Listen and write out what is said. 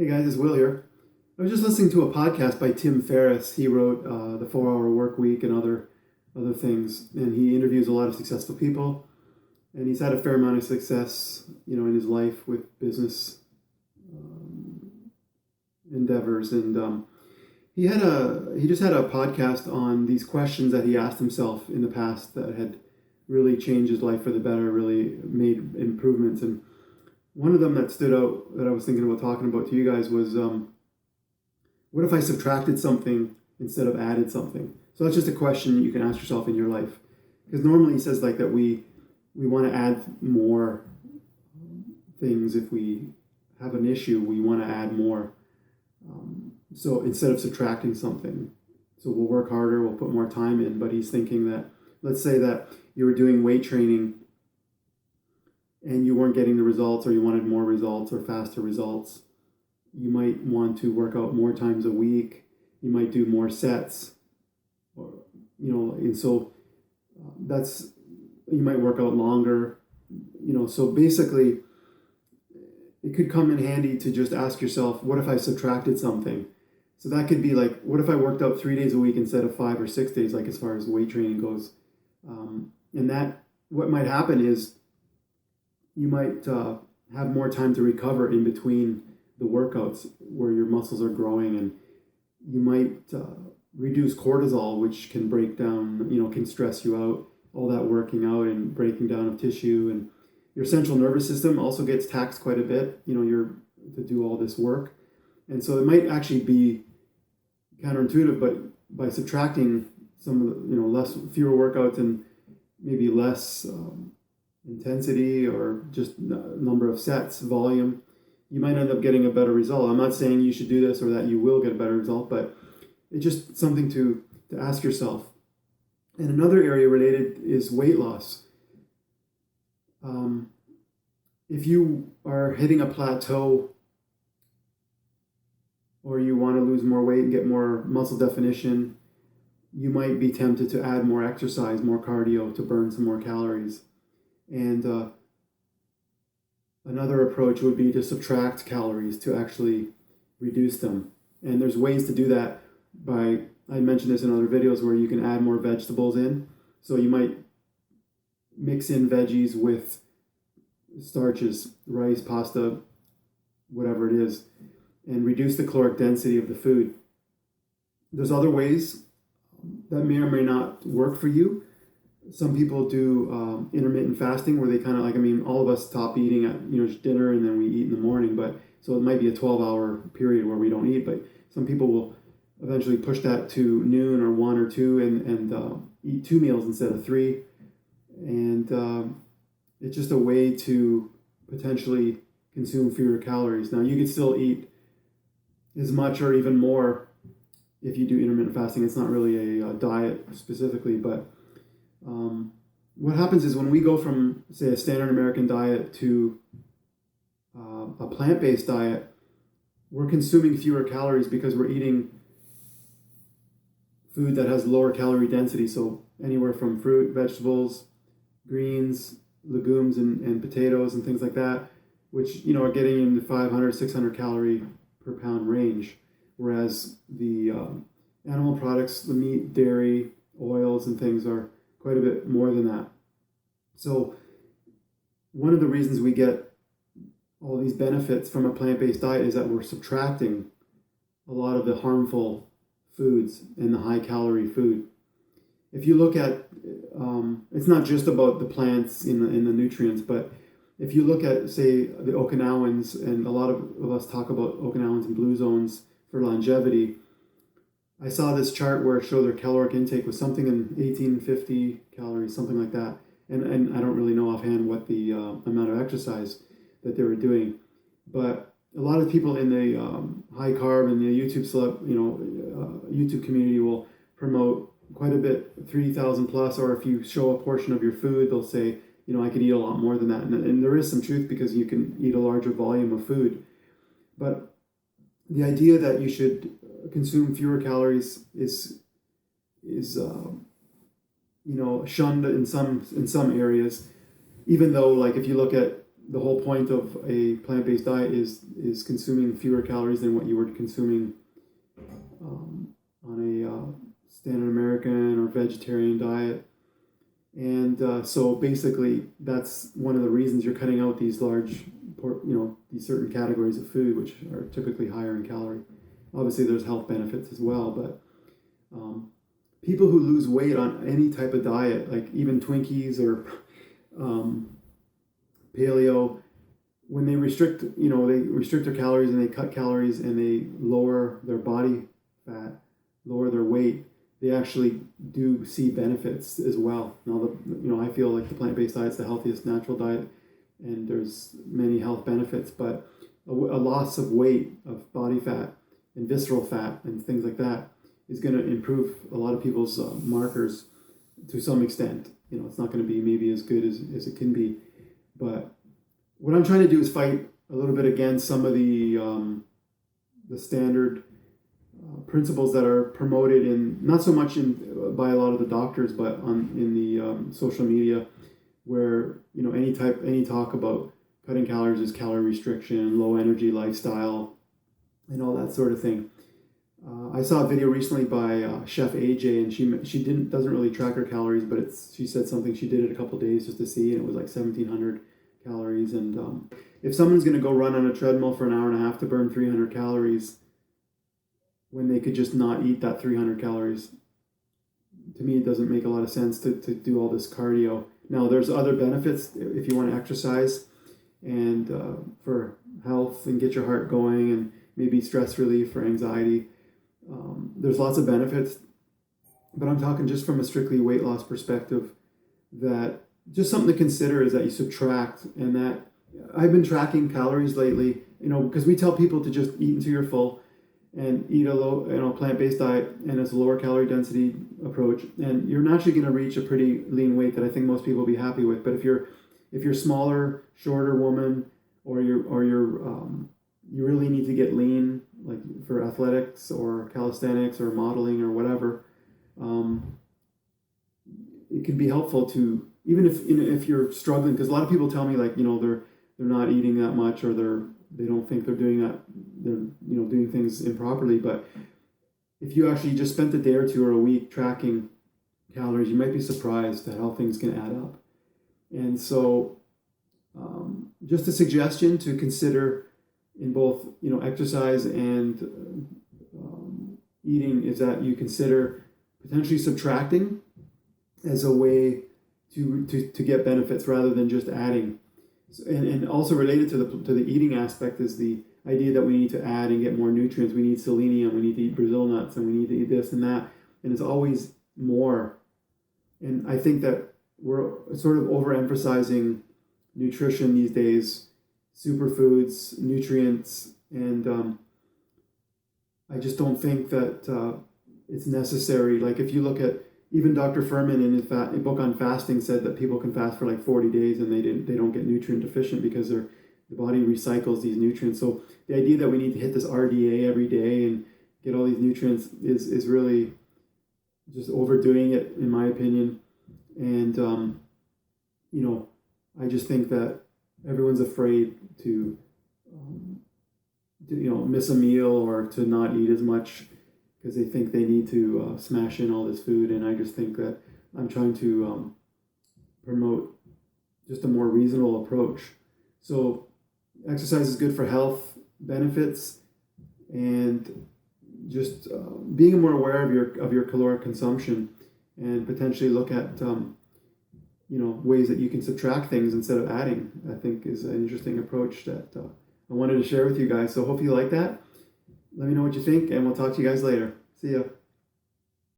Hey guys, it's Will here. I was just listening to a podcast by Tim Ferriss. He wrote The 4 Hour Work Week and other things, and he interviews a lot of successful people. And he's had a fair amount of success, in his life with business endeavors. And he just had a podcast on these questions that he asked himself in the past that had really changed his life for the better, really made improvements. And one of them that stood out that I was thinking about talking about to you guys was, what if I subtracted something instead of added something? So that's just a question you can ask yourself in your life. Because normally he says like that we want to add more things. If we have an issue, we want to add more. So instead of subtracting something, so we'll work harder, we'll put more time in. But he's thinking that, let's say that you were doing weight training and you weren't getting the results, or you wanted more results or faster results. You might want to work out more times a week. You might do more sets, or and so you might work out longer. So basically, it could come in handy to just ask yourself, what if I subtracted something? So that could be like, what if I worked out 3 days a week instead of 5 or 6 days, like as far as weight training goes? And that, what might happen is you might have more time to recover in between the workouts where your muscles are growing, and you might reduce cortisol, which can break down, can stress you out, all that working out and breaking down of tissue. And your central nervous system also gets taxed quite a bit, you're to do all this work. And so it might actually be counterintuitive, but by subtracting some of the, fewer workouts and maybe less intensity, or just number of sets, volume, you might end up getting a better result. I'm not saying you should do this or that you will get a better result, but it's just something to ask yourself. And another area related is weight loss. If you are hitting a plateau, or you want to lose more weight and get more muscle definition, you might be tempted to add more exercise, more cardio to burn some more calories. And another approach would be to subtract calories to actually reduce them. And there's ways to do that by, I mentioned this in other videos, where you can add more vegetables in. So you might mix in veggies with starches, rice, pasta, whatever it is, and reduce the caloric density of the food. There's other ways that may or may not work for you. Some people do intermittent fasting, where they kind of all of us stop eating at dinner and then we eat in the morning. But so it might be a 12-hour period where we don't eat. But some people will eventually push that to noon or 1 or 2 and eat 2 meals instead of 3. And it's just a way to potentially consume fewer calories. Now, you can still eat as much or even more if you do intermittent fasting. It's not really a diet specifically, but what happens is when we go from, say, a standard American diet to a plant-based diet, we're consuming fewer calories because we're eating food that has lower calorie density. So anywhere from fruit, vegetables, greens, legumes, and potatoes and things like that, which are getting in the 500, 600 calorie per pound range. Whereas the animal products, the meat, dairy, oils, and things are quite a bit more than that. So one of the reasons we get all these benefits from a plant-based diet is that we're subtracting a lot of the harmful foods and the high-calorie food. If you look at, it's not just about the plants in the nutrients, but if you look at, say, the Okinawans, and a lot of us talk about Okinawans and blue zones for longevity, I saw this chart where it showed their caloric intake was something in 1850 calories, something like that. And I don't really know offhand what the amount of exercise that they were doing. But a lot of people in the high carb and the YouTube community will promote quite a bit, 3,000 plus, or if you show a portion of your food, they'll say, I could eat a lot more than that. And there is some truth, because you can eat a larger volume of food. But the idea that you should consume fewer calories is shunned in some areas, even though, like, if you look at the whole point of a plant-based diet is consuming fewer calories than what you were consuming on a standard American or vegetarian diet. And so basically, that's one of the reasons you're cutting out these large, these certain categories of food, which are typically higher in calorie. Obviously, there's health benefits as well, but people who lose weight on any type of diet, like even Twinkies or paleo, when they restrict, they restrict their calories and they cut calories and they lower their body fat, lower their weight, they actually do see benefits as well. Now, I feel like the plant-based diet is the healthiest natural diet, and there's many health benefits, but a loss of weight, of body fat and visceral fat and things like that is going to improve a lot of people's markers to some extent. It's not going to be maybe as good as it can be, but what I'm trying to do is fight a little bit against some of the standard principles that are promoted not so much by a lot of the doctors, but in the social media, where any talk about cutting calories is calorie restriction, low energy lifestyle, and all that sort of thing. I saw a video recently by Chef AJ, and she doesn't really track her calories, but she said something, she did it a couple of days just to see, and it was like 1,700 calories. And if someone's going to go run on a treadmill for an hour and a half to burn 300 calories, when they could just not eat that 300 calories, to me it doesn't make a lot of sense to do all this cardio. Now, there's other benefits if you want to exercise and for health and get your heart going and maybe stress relief or anxiety. There's lots of benefits, but I'm talking just from a strictly weight loss perspective, that just something to consider is that you subtract, and that I've been tracking calories lately, because we tell people to just eat until you're full and eat a low, plant-based diet, and it's a lower calorie density approach, and you're naturally going to reach a pretty lean weight that I think most people will be happy with. But if you're smaller, shorter woman, or you really need to get lean, like for athletics or calisthenics or modeling or whatever, it can be helpful to, even if you're struggling, because a lot of people tell me they're not eating that much, or they don't think they're doing that, they're doing things improperly. But if you actually just spent a day or two or a week tracking calories, you might be surprised at how things can add up. And so just a suggestion to consider in both exercise and eating is that you consider potentially subtracting as a way to get benefits rather than just adding. And also related to the eating aspect is the idea that we need to add and get more nutrients. We need selenium, we need to eat Brazil nuts, and we need to eat this and that. And it's always more. And I think that we're sort of overemphasizing nutrition these days, superfoods, nutrients, and I just don't think that it's necessary. Like if you look at even Dr. Furman in his book on fasting said that people can fast for like 40 days and they don't get nutrient deficient because the body recycles these nutrients. So the idea that we need to hit this RDA every day and get all these nutrients is really just overdoing it, in my opinion. And I just think that everyone's afraid to miss a meal or to not eat as much because they think they need to smash in all this food. And I just think that I'm trying to promote just a more reasonable approach. So exercise is good for health benefits, and just being more aware of your caloric consumption, and potentially look at ways that you can subtract things instead of adding, I think is an interesting approach that I wanted to share with you guys. So hope you like that. Let me know what you think, and we'll talk to you guys later. See ya.